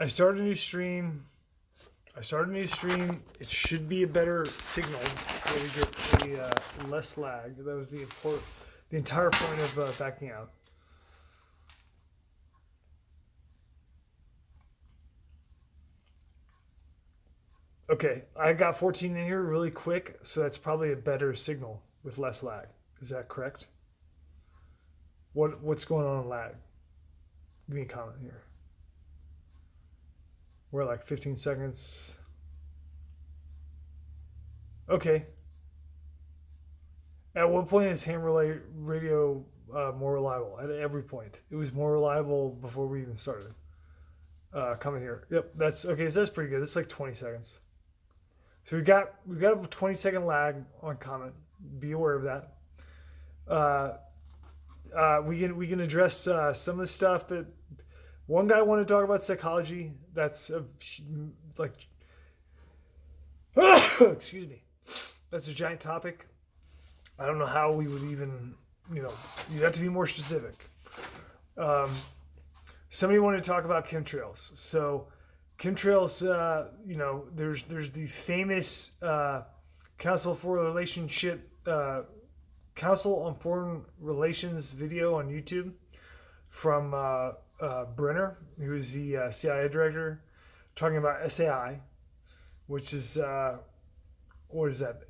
I started a new stream. It should be a better signal so we get a less lag. That was the entire point of backing out. Okay, I got 14 in here really quick, so that's probably a better signal with less lag. Is that correct? What's going on in lag? Give me a comment here. We're at like 15 seconds. Okay. At what point is ham radio more reliable? At every point. It was more reliable before we even started. Coming here. Yep, that's okay. So that's pretty good. That's like 20 seconds. So we got a 20-second lag on comment. Be aware of that. We can address some of the stuff that one guy wanted to talk about psychology. That's like excuse me. That's a giant topic. I don't know how we would even, you'd have to be more specific. Somebody wanted to talk about chemtrails. So chemtrails, there's the famous Council on Foreign Relations video on YouTube from Brenner, who's the CIA director, talking about SAI, which is what is that?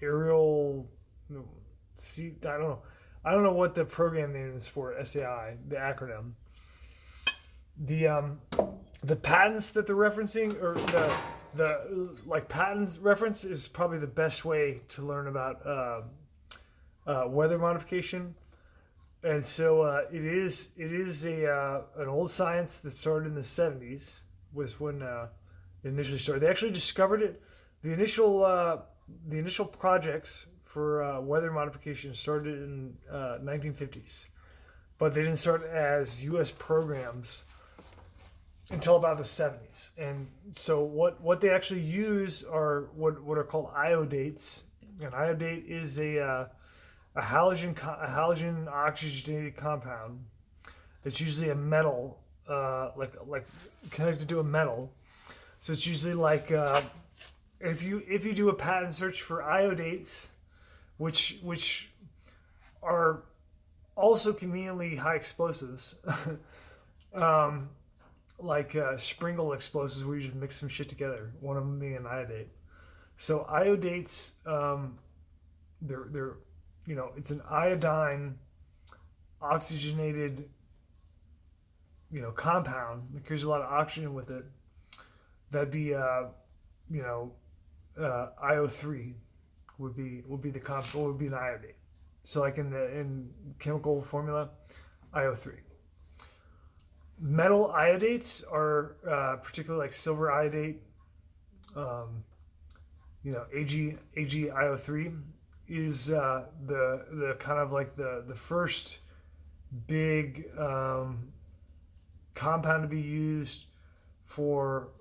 Aerial. See, I don't know what the program name is for SAI, the acronym. The patents that they're referencing, or the like patents reference, is probably the best way to learn about weather modification. And so it is an old science that started in the 70s, was when it initially started. They actually discovered it. The initial projects for weather modification started in 1950s, but they didn't start as U.S. programs until about the 70s. And so what they actually use are what are called iodates. An iodate is a halogen oxygenated compound. It's usually a metal, like connected to a metal. So it's usually like if you do a patent search for iodates, which are also conveniently high explosives, like Springle explosives, where you just mix some shit together. One of them being an iodate. So iodates, they're it's an iodine oxygenated compound that carries a lot of oxygen with it. That'd be IO3 would be would be an iodate. So like in chemical formula, IO3. Metal iodates are particularly like silver iodate. AgIO3 is the kind of like the first big compound to be used for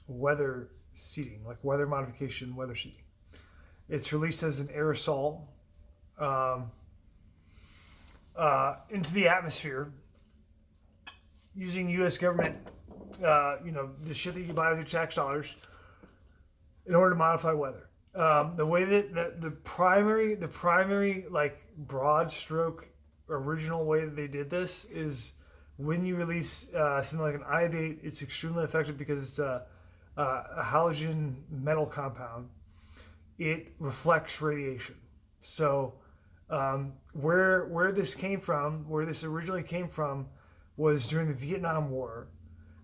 weather seeding, like weather modification, weather seeding. It's released as an aerosol into the atmosphere using U.S. government, the shit that you buy with your tax dollars in order to modify weather. The way that the primary like broad stroke original way that they did this is when you release something like an iodate, it's extremely effective because it's a halogen metal compound. It reflects radiation. So where this originally came from was during the Vietnam War.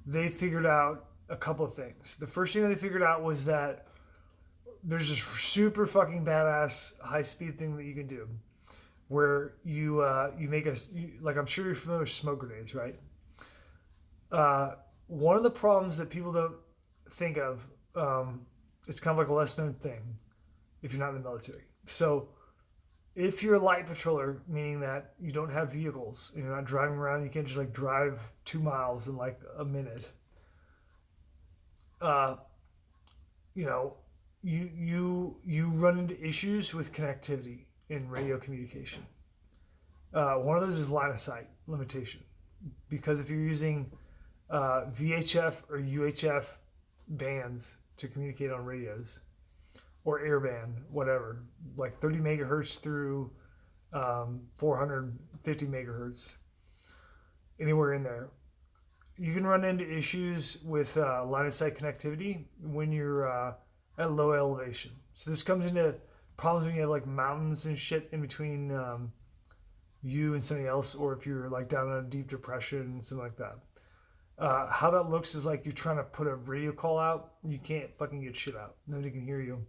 They figured out a couple of things. The first thing that they figured out was that there's this super fucking badass high speed thing that you can do, where you make like, I'm sure you're familiar with smoke grenades, right? One of the problems that people don't think of, it's kind of like a less known thing if you're not in the military. So if you're a light patroller, meaning that you don't have vehicles and you're not driving around, you can't just like drive 2 miles in like a minute. You run into issues with connectivity in radio communication. One of those is line of sight limitation, because if you're using VHF or UHF bands to communicate on radios, or airband, whatever, like 30 megahertz through 450 megahertz, anywhere in there. You can run into issues with line of sight connectivity when you're at low elevation. So this comes into problems when you have like mountains and shit in between you and something else, or if you're like down in a deep depression, something like that. How that looks is like you're trying to put a radio call out, you can't fucking get shit out. Nobody can hear you.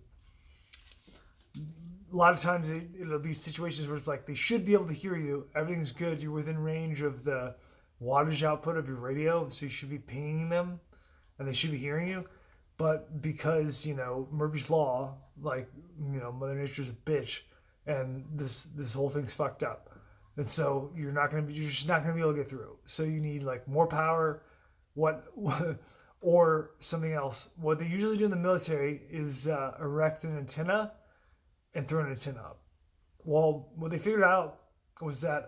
A lot of times it'll be situations where it's like they should be able to hear you. Everything's good. You're within range of the wattage output of your radio, so you should be pinging them, and they should be hearing you. But because, you know, Murphy's Law, like, you know, Mother Nature's a bitch, and this whole thing's fucked up. And so you're just not gonna be able to get through. So you need like more power, or something else. What they usually do in the military is erect an antenna and throw an antenna up. Well, what they figured out was that,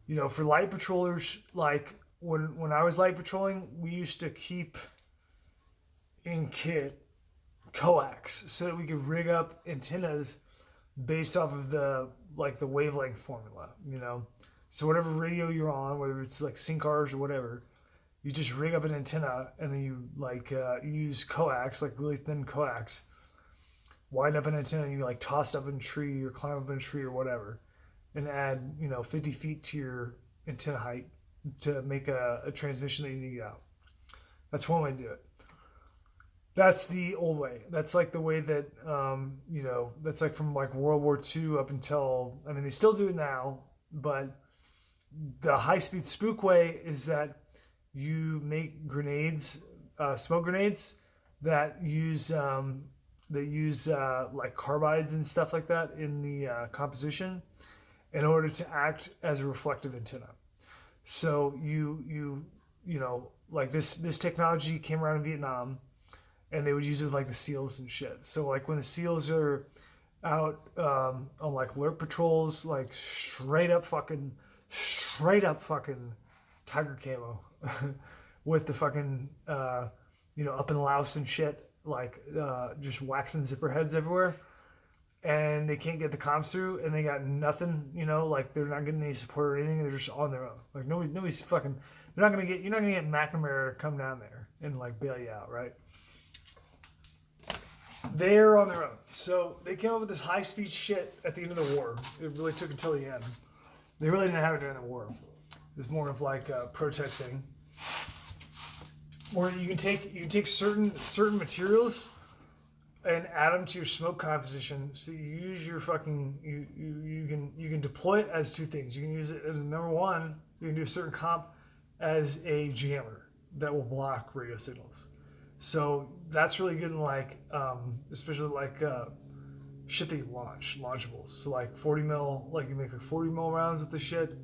you know, for light patrollers, like when I was light patrolling, we used to keep in kit coax so that we could rig up antennas based off of the wavelength formula, you know. So whatever radio you're on, whether it's like SYNCARS or whatever, you just rig up an antenna and then you like use coax, like really thin coax, wind up an antenna, and you like toss it up in a tree or climb up in a tree or whatever, and add, you know, 50 feet to your antenna height to make a transmission that you need out. That's one way to do it. That's the old way. That's like the way that, you know, that's like from like World War II up until, I mean, they still do it now, but the high-speed spook way is that you make grenades, smoke grenades that use like carbides and stuff like that in the composition in order to act as a reflective antenna. So you know, like this technology came around in Vietnam, and they would use it with like the SEALs and shit. So like when the SEALs are out on like alert patrols, like straight up fucking tiger camo with the fucking you know, up in Laos and shit, like just waxing zipper heads everywhere, and they can't get the comms through, and they got nothing, you know, like they're not getting any support or anything. They're just on their own. Like nobody's fucking. You're not gonna get McNamara to come down there and like bail you out, right? They're on their own. So they came up with this high-speed shit at the end of the war. It really took until the end. They really didn't have it during the war. It's more of like a pro-tech thing, where you can take certain materials and add them to your smoke composition. So you use your fucking you can deploy it as two things. You can use it as number one. You can do a certain comp as a jammer that will block radio signals. So that's really good in like, especially like shit that you launchables. So like 40 mil, like you make like 40 mil rounds with the shit.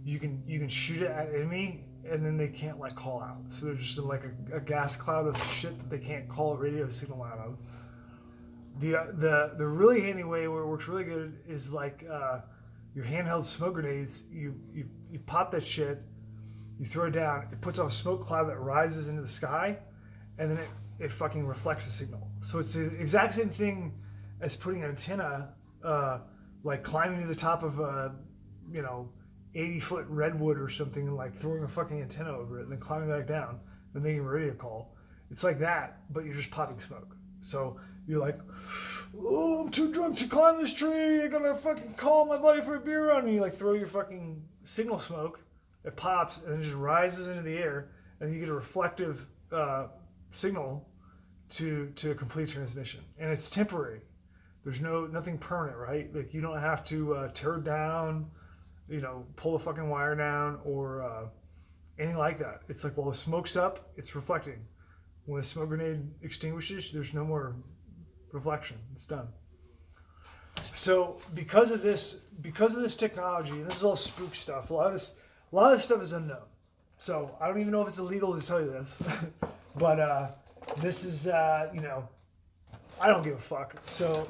You can shoot it at enemy, and then they can't like call out. So they're just in like a gas cloud of shit that they can't call a radio signal out of. The really handy way where it works really good is like your handheld smoke grenades. You pop that shit, you throw it down. It puts off a smoke cloud that rises into the sky, and then it fucking reflects the signal. So it's the exact same thing as putting an antenna, like climbing to the top of a, you know, 80-foot redwood or something, and like throwing a fucking antenna over it and then climbing back down and making a radio call. It's like that, but you're just popping smoke. So you're like, oh, I'm too drunk to climb this tree. I gotta fucking call my buddy for a beer run. And you like throw your fucking signal smoke. It pops and it just rises into the air, and you get a reflective signal to a complete transmission. And it's temporary. There's nothing permanent, right? Like you don't have to tear it down, you know, pull the fucking wire down or anything like that. It's like, while the smoke's up, it's reflecting. When the smoke grenade extinguishes, there's no more reflection. It's done. So because of this technology, and this is all spook stuff, a lot of this stuff is unknown. So I don't even know if it's illegal to tell you this, but this is, you know, I don't give a fuck. So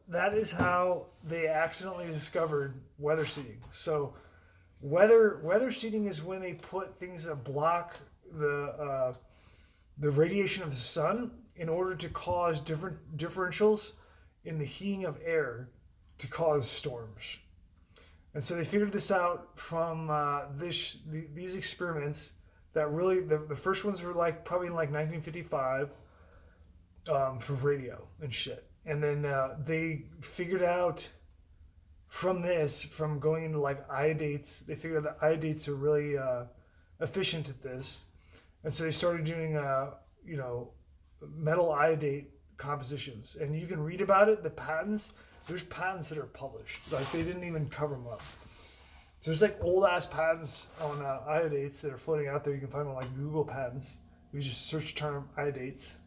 that is how they accidentally discovered weather seeding. So Weather seeding is when they put things that block the radiation of the sun in order to cause different differentials in the heating of air to cause storms. And so they figured this out from these experiments that really, the first ones were like probably in like 1955 for radio and shit. And then they figured out from this, from going into like iodates, they figured out that iodates are really efficient at this. And so they started doing, metal iodate compositions. And you can read about it, the patents. There's patents that are published. Like, they didn't even cover them up. So there's like old ass patents on iodates that are floating out there. You can find them on like Google patents. You just search term iodates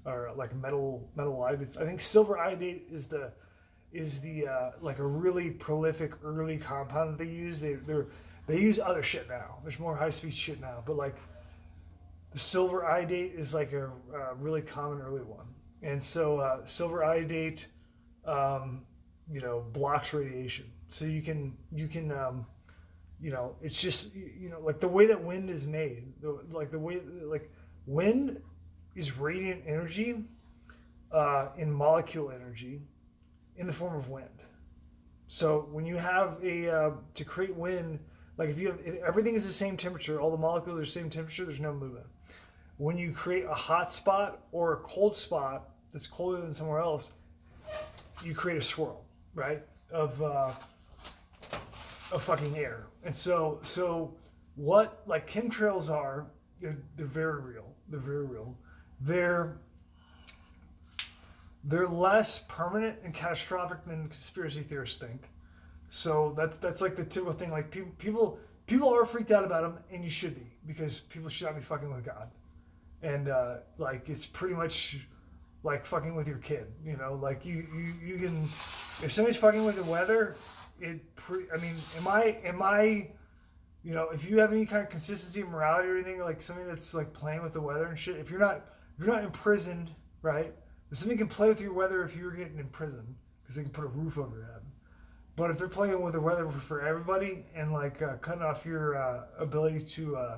or like metal iodates. I think silver iodate is the like a really prolific early compound that they use. They use other shit now. There's more high speed shit now, but like the silver iodate is like a really common early one. And so silver iodate, blocks radiation. So you can it's just, like the way that wind is made, wind is radiant energy in molecule energy in the form of wind. So when you have to create wind, like if everything is the same temperature, all the molecules are the same temperature, there's no movement. When you create a hot spot or a cold spot that's colder than somewhere else, you create a swirl, right, of fucking air. And so what like chemtrails are, they're very real. They're very real. They're less permanent and catastrophic than conspiracy theorists think. So that's like the typical thing. Like people are freaked out about them, and you should be, because people should not be fucking with God. And like it's pretty much like fucking with your kid. Like you can, if somebody's fucking with the weather, am I if you have any kind of consistency, morality, or anything, like something that's like playing with the weather and shit, if you're not imprisoned, right? Somebody can play with your weather if you were getting imprisoned, because they can put a roof over your head. But if they're playing with the weather for everybody and like cutting off your ability to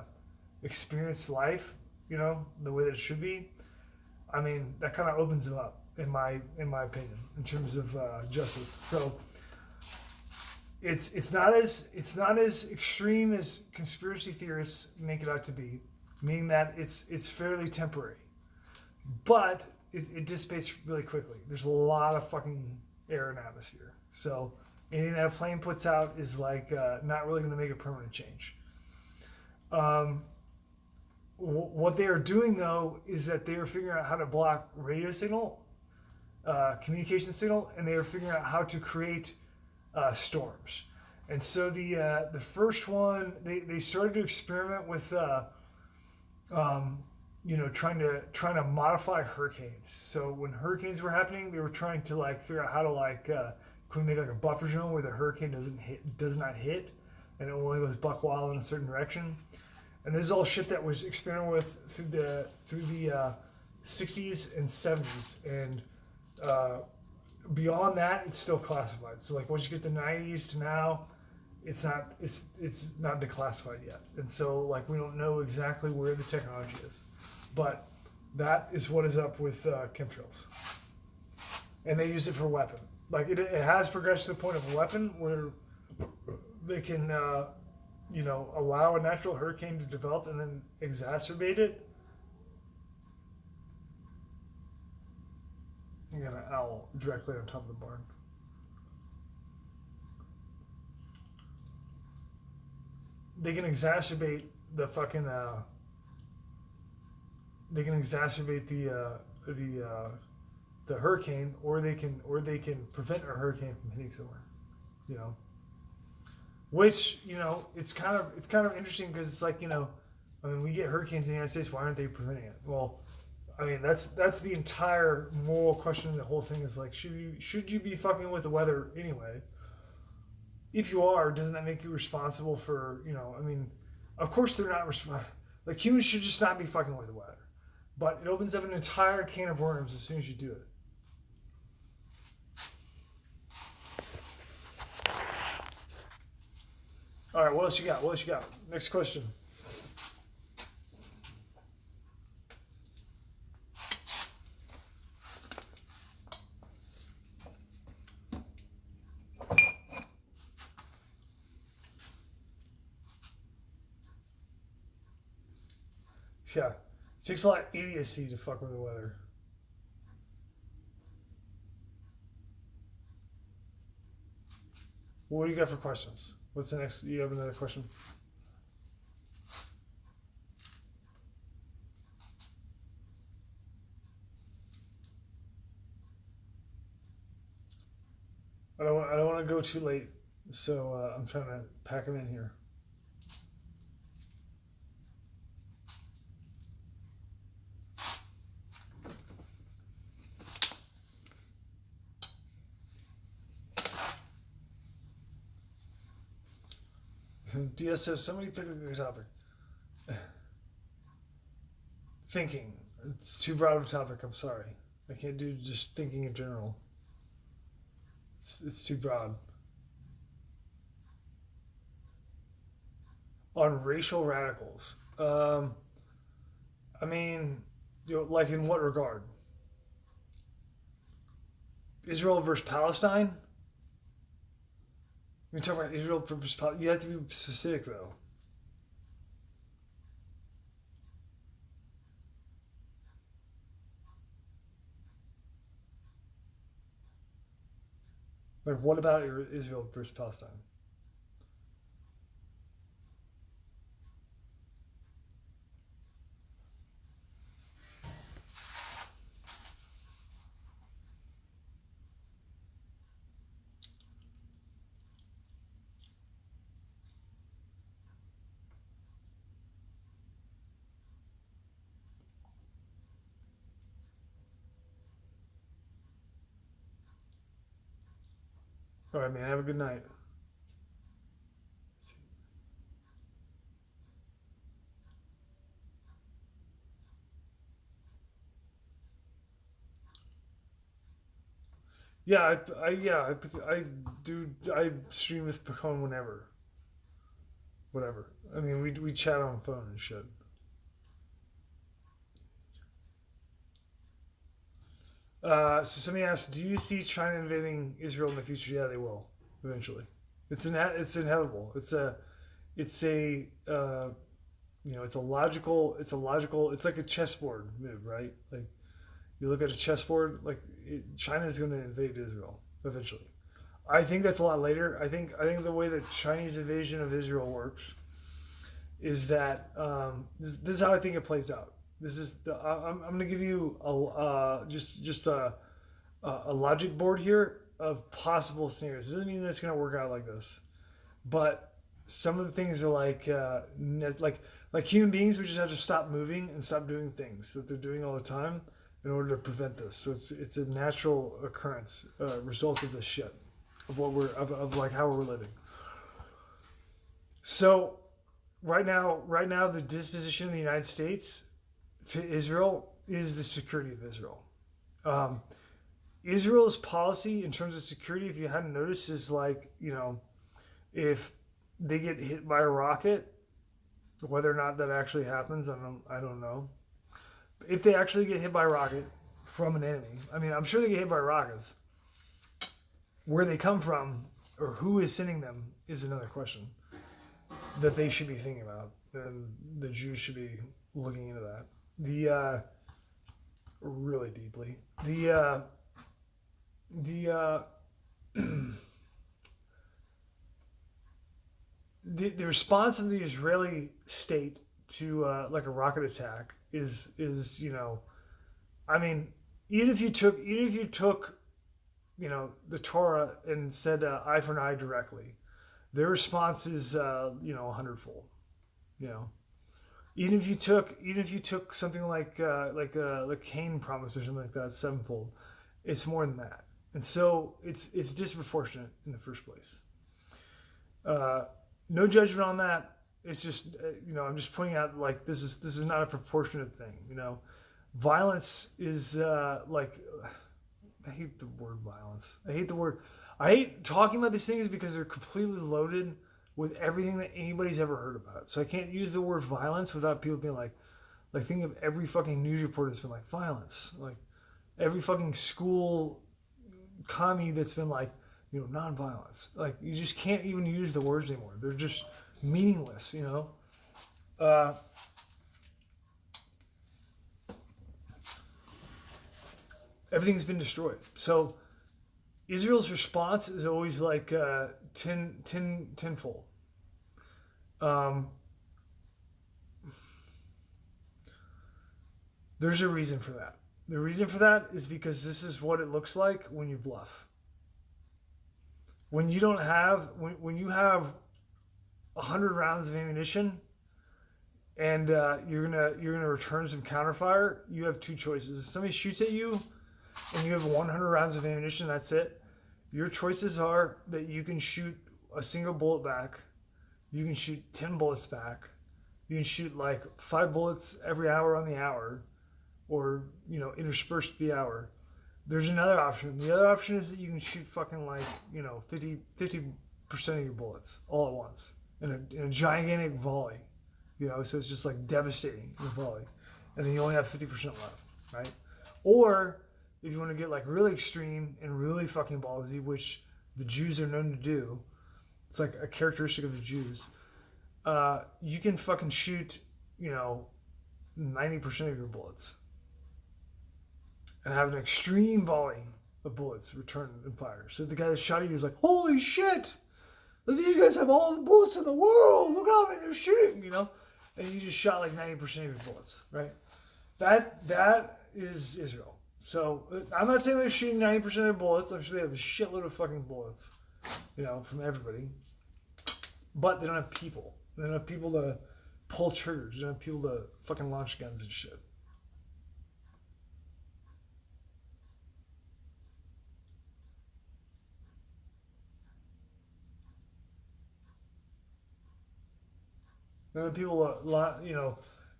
experience life, the way that it should be, I mean, that kind of opens them up, in my opinion, in terms of justice. So it's not as extreme as conspiracy theorists make it out to be, meaning that it's fairly temporary, but it dissipates really quickly. There's a lot of fucking air and atmosphere, so anything that a plane puts out is like not really going to make a permanent change. What they are doing, though, is that they are figuring out how to block radio signal, communication signal, and they are figuring out how to create storms. And so the first one, they started to experiment with trying to modify hurricanes. So when hurricanes were happening, they were trying to like figure out how to can we make like a buffer zone where the hurricane does not hit, and it only goes buck wild in a certain direction. And this is all shit that was experimented with through the 60s and 70s, and beyond that, it's still classified. So like once you get the 90s to now, it's not declassified yet, and so like we don't know exactly where the technology is, but that is what is up with chemtrails, and they use it for weapon. Like it has progressed to the point of a weapon where they can allow a natural hurricane to develop and then exacerbate it. I got an owl directly on top of the barn. They can exacerbate the fucking. They can exacerbate the hurricane, or they can prevent a hurricane from hitting somewhere. Which it's kind of interesting, because it's like we get hurricanes in the United States. Why aren't they preventing it? Well, I mean that's the entire moral question of the whole thing, is like, should you be fucking with the weather anyway? If you are, doesn't that make you responsible for of course they're not responsible. Like, humans should just not be fucking with the weather, but it opens up an entire can of worms as soon as you do it. All right, what else you got? What else you got? Next question. Yeah. It takes a lot of idiocy to fuck with the weather. What do you got for questions? What's the next? You have another question? I don't want to go too late, so I'm trying to pack them in here. DS says, somebody pick a good topic. Thinking. It's too broad of a topic, I'm sorry. I can't do just thinking in general. It's too broad. On racial radicals. I mean, like in what regard? Israel versus Palestine? We talk about Israel versus Palestine. You have to be specific, though. Like, what about Israel versus Palestine? All right, man. Have a good night. Yeah, I stream with Pacone whenever, whatever. I mean, we chat on the phone and shit. So somebody asked, do you see China invading Israel in the future? Yeah, they will eventually. It's inevitable. It's a it's a logical. It's like a chessboard move, right? Like you look at a chessboard, like China is going to invade Israel eventually. I think that's a lot later. I think the way the Chinese invasion of Israel works is that this is how I think it plays out. This is I'm going to give you just a logic board here of possible scenarios. It doesn't mean that it's going to work out like this, but some of the things are like human beings. We just have to stop moving and stop doing things that they're doing all the time in order to prevent this. So it's a natural occurrence, result of this shit, of what we're of like how we're living. So right now, the disposition of the United States to Israel is the security of Israel. Israel's policy in terms of security, if you hadn't noticed, is like, if they get hit by a rocket, whether or not that actually happens, I don't know. If they actually get hit by a rocket from an enemy, I mean, I'm sure they get hit by rockets. Where they come from or who is sending them is another question that they should be thinking about, and the Jews should be looking into that. Really deeply. The response of the Israeli state to like a rocket attack is I mean, even if you took the Torah and said eye for an eye directly, their response is a hundredfold. Even if you took something like Cain promise or something like that, sevenfold, it's more than that. And so it's disproportionate in the first place. No judgment on that. It's just I'm just pointing out, like, this is not a proportionate thing. Violence is like, I hate the word violence. I hate talking about these things because they're completely loaded with everything that anybody's ever heard about. So I can't use the word violence without people being like think of every fucking news report that's been like violence, like every fucking school commie that's been like, you know, nonviolence. Like you just can't even use the words anymore. They're just meaningless, you know. Everything's been destroyed. So Israel's response is always like tenfold. There's a reason for that. The reason for that is because this is what it looks like when you bluff. When you don't have, when you have 100 rounds of ammunition and you're gonna return some counterfire, you have two choices. If somebody shoots at you and you have 100 rounds of ammunition, that's it. Your choices are that you can shoot a single bullet back, you can shoot 10 bullets back, you can shoot like 5 bullets every hour on the hour, or, you know, interspersed the hour. There's another option. The other option is that you can shoot fucking like, you know, 50% of your bullets all at once in a gigantic volley, you know, so it's just like devastating in a volley. And then you only have 50% left, right? Or if you want to get like really extreme and really fucking ballsy, which the Jews are known to do, it's like a characteristic of the Jews, you can fucking shoot, you know, 90% of your bullets and have an extreme volley of bullets return and fire. So the guy that shot at you is like, holy shit! These guys have all the bullets in the world! Look how many they're shooting, you know? And you just shot like 90% of your bullets, right? That is Israel. So I'm not saying they're shooting 90% of their bullets. I'm sure they have a shitload of fucking bullets, you know, from everybody. But they don't have people. They don't have people to pull triggers. They don't have people to fucking launch guns and shit. There are people, you know,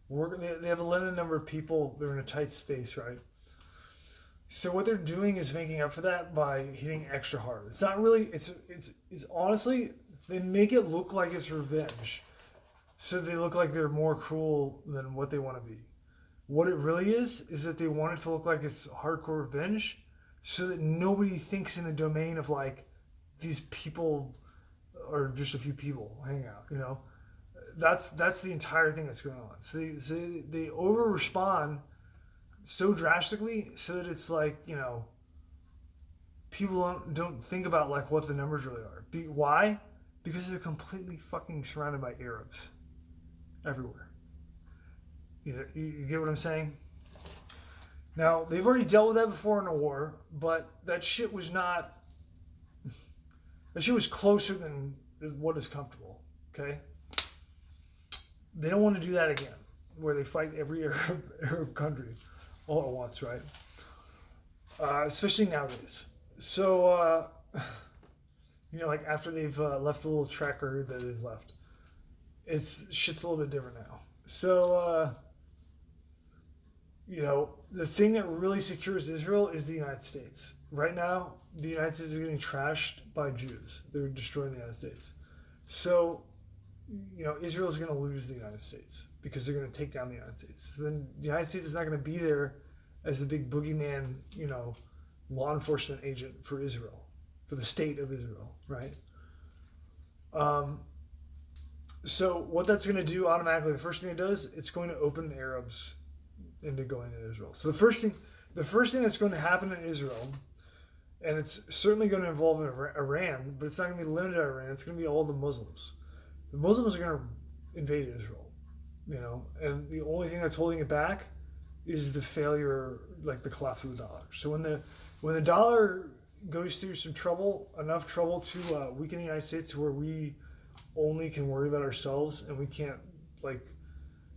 they have a limited number of people. They're in a tight space, right? So what they're doing is making up for that by hitting extra hard. It's not really. It's honestly, they make it look like it's revenge, so they look like they're more cruel than what they want to be. What it really is that they want it to look like it's hardcore revenge, so that nobody thinks in the domain of like these people are just a few people hanging out, you know. That's the entire thing that's going on. So they over respond so drastically so that it's like, you know, people don't think about like what the numbers really are. Why? Because they're completely fucking surrounded by Arabs everywhere. You get what I'm saying? Now, they've already dealt with that before in a war, but that shit was closer than what is comfortable, okay? They don't want to do that again, where they fight every Arab country all at once, right? Especially nowadays. So, you know, like after they've left the little tracker that they've left, shit's a little bit different now. So, you know, the thing that really secures Israel is the United States. Right now, the United States is getting trashed by Jews. They're destroying the United States. So, you know, Israel is going to lose the United States because they're going to take down the United States. So then the United States is not going to be there as the big boogeyman, you know, law enforcement agent for Israel, for the state of Israel, right? So what that's going to do automatically, the first thing it does, it's going to open Arabs into going to Israel. So the first thing that's going to happen in Israel, and it's certainly going to involve Iran, but it's not going to be limited to Iran. It's going to be all the Muslims. The Muslims are going to invade Israel, you know, and the only thing that's holding it back is the failure, like the collapse of the dollar. So when the dollar goes through some trouble, enough trouble to weaken the United States to where we only can worry about ourselves and we can't, like,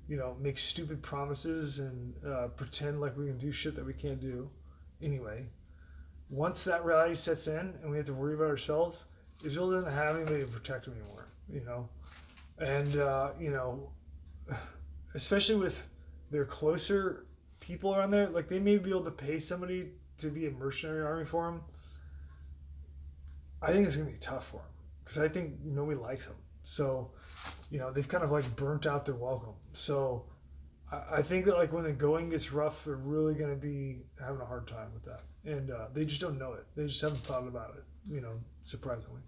you know, make stupid promises and pretend like we can do shit that we can't do anyway. Once that reality sets in and we have to worry about ourselves, Israel doesn't have anybody to protect them anymore, you know. And, you know, especially with their closer people around there, like they may be able to pay somebody to be a mercenary army for them. I think it's going to be tough for them because I think nobody likes them. So, they've kind of like burnt out their welcome. So I think that like when the going gets rough, they're really going to be having a hard time with that. And they just don't know it. They just haven't thought about it, surprisingly.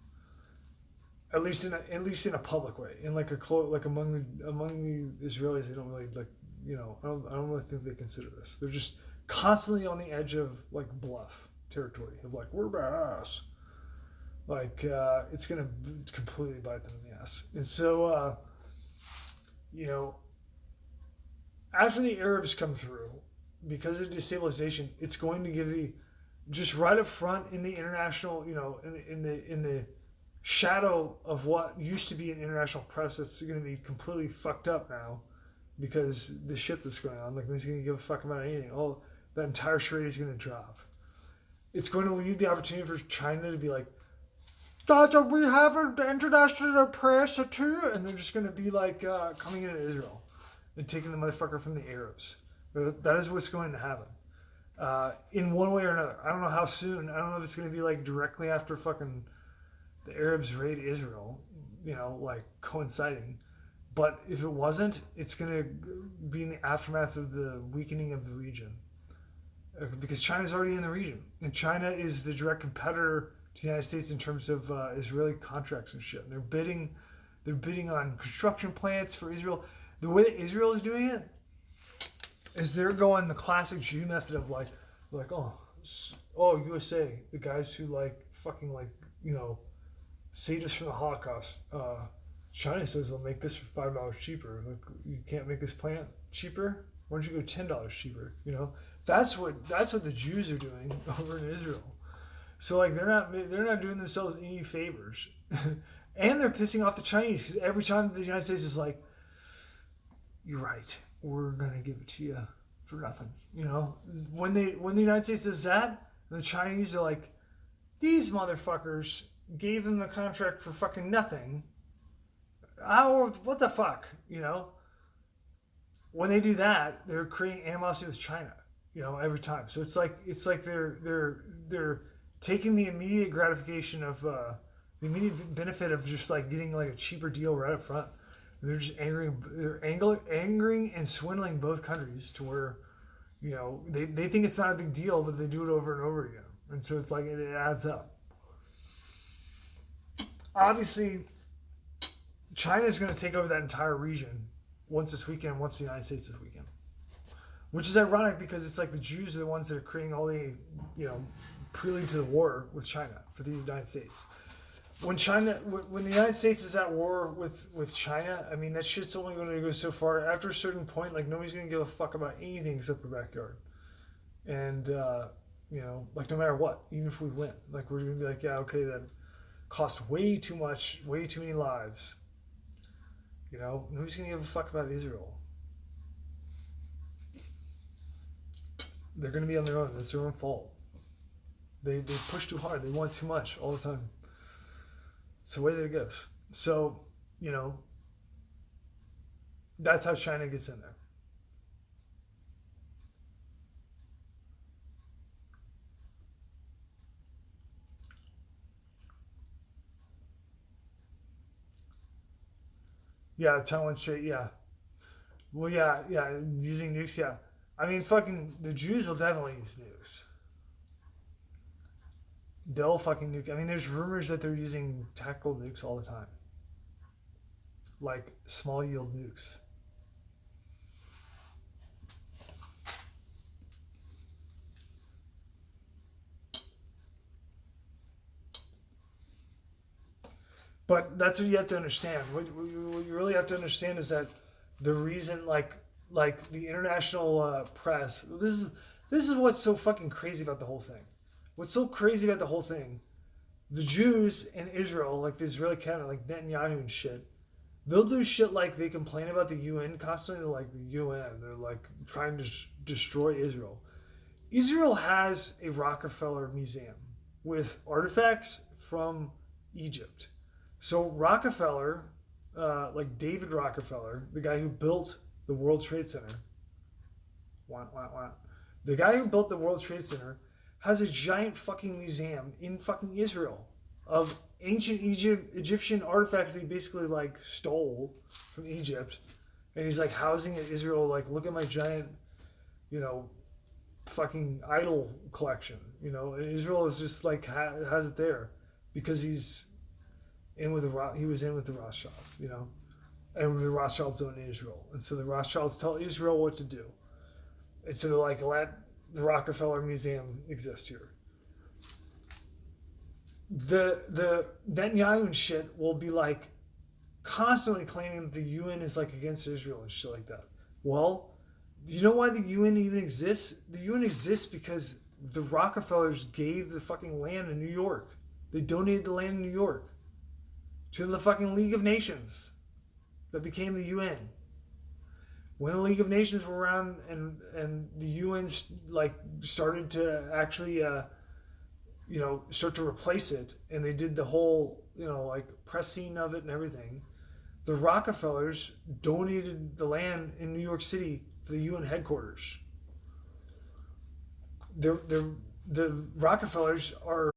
At least in a public way. In like among the Israelis, they don't really like, I don't really think they consider this. They're just constantly on the edge of like bluff territory of like, we're badass. Like, it's going to completely bite them in the ass. And so, after the Arabs come through, because of destabilization, it's going to give just right up front in the international, in the shadow of what used to be an international press that's going to be completely fucked up now because the shit that's going on. Like, nobody's going to give a fuck about anything. That entire charade is going to drop. It's going to leave the opportunity for China to be like, we have an international press too, and they're just going to be like coming into Israel and taking the motherfucker from the Arabs. That is what's going to happen. In one way or another. I don't know how soon. I don't know if it's going to be like directly after fucking the Arabs raid Israel, like coinciding. But if it wasn't, it's going to be in the aftermath of the weakening of the region. Because China's already in the region. And China is the direct competitor to the United States in terms of Israeli contracts and shit. And they're bidding on construction plants for Israel. The way that Israel is doing it is they're going the classic Jew method of like USA, the guys who like fucking like, saved us from the Holocaust. China says they'll make this for $5 cheaper. Like, you can't make this plant cheaper? Why don't you go $10 cheaper? That's what the Jews are doing over in Israel. So like they're not doing themselves any favors, and they're pissing off the Chinese because every time the United States is like, "You're right, we're gonna give it to you for nothing," when the United States does that, the Chinese are like, "These motherfuckers gave them the contract for fucking nothing. Oh, what the fuck?" When they do that, they're creating animosity with China. Every time. So it's like they're taking the immediate gratification of the immediate benefit of just like getting like a cheaper deal right up front. And they're just angering and swindling both countries to where, they think it's not a big deal, but they do it over and over again. And so it's like it adds up. Obviously, China is going to take over that entire region once this weekend, once the United States this weekend. Which is ironic because it's like the Jews are the ones that are creating all the, prelude to the war with China for the United States. When the United States is at war with China, I mean, that shit's only going to go so far. After a certain point, like, nobody's going to give a fuck about anything except their backyard. And, like, no matter what, even if we win, like, we're going to be like, yeah, okay, that cost way too much, way too many lives. Nobody's going to give a fuck about Israel. They're going to be on their own. It's their own fault. They push too hard. They want too much all the time. It's the way that it goes. So, that's how China gets in there. Yeah, Taiwan Strait, yeah. Well, yeah, using nukes, yeah. I mean, fucking, the Jews will definitely use nukes. They'll fucking nuke. I mean, there's rumors that they're using tactical nukes all the time. Like, small yield nukes. But that's what you have to understand. What you really have to understand is that the reason, like the international press, this is what's so fucking crazy about the whole thing. What's so crazy about the whole thing, the Jews in Israel, like the Israeli cabinet, like Netanyahu and shit, they'll do shit like they complain about the UN constantly. They're like, the UN, they're like trying to destroy Israel. Israel has a Rockefeller museum with artifacts from Egypt. So Rockefeller, like David Rockefeller, the guy who built the World Trade Center, the guy who built the World Trade Center has a giant fucking museum in fucking Israel of ancient Egyptian artifacts that he basically like stole from Egypt, and he's like housing in Israel. Like, look at my giant, you know, fucking idol collection. You know, and Israel is just like has it there because he's in with he was in with the Rothschilds. You know, and the Rothschilds own Israel, and so the Rothschilds tell Israel what to do, and so they're like, let the Rockefeller Museum exist here. The Netanyahu and shit will be like constantly claiming that the UN is like against Israel and shit like that. Well, do you know why the UN even exists? The UN exists because the Rockefellers gave the fucking land in New York. They donated the land in New York to the fucking League of Nations that became the UN. When the League of Nations were around and the UN like started to actually start to replace it, and they did the whole, like pressing of it and everything, the Rockefellers donated the land in New York City for the UN headquarters. The Rockefellers are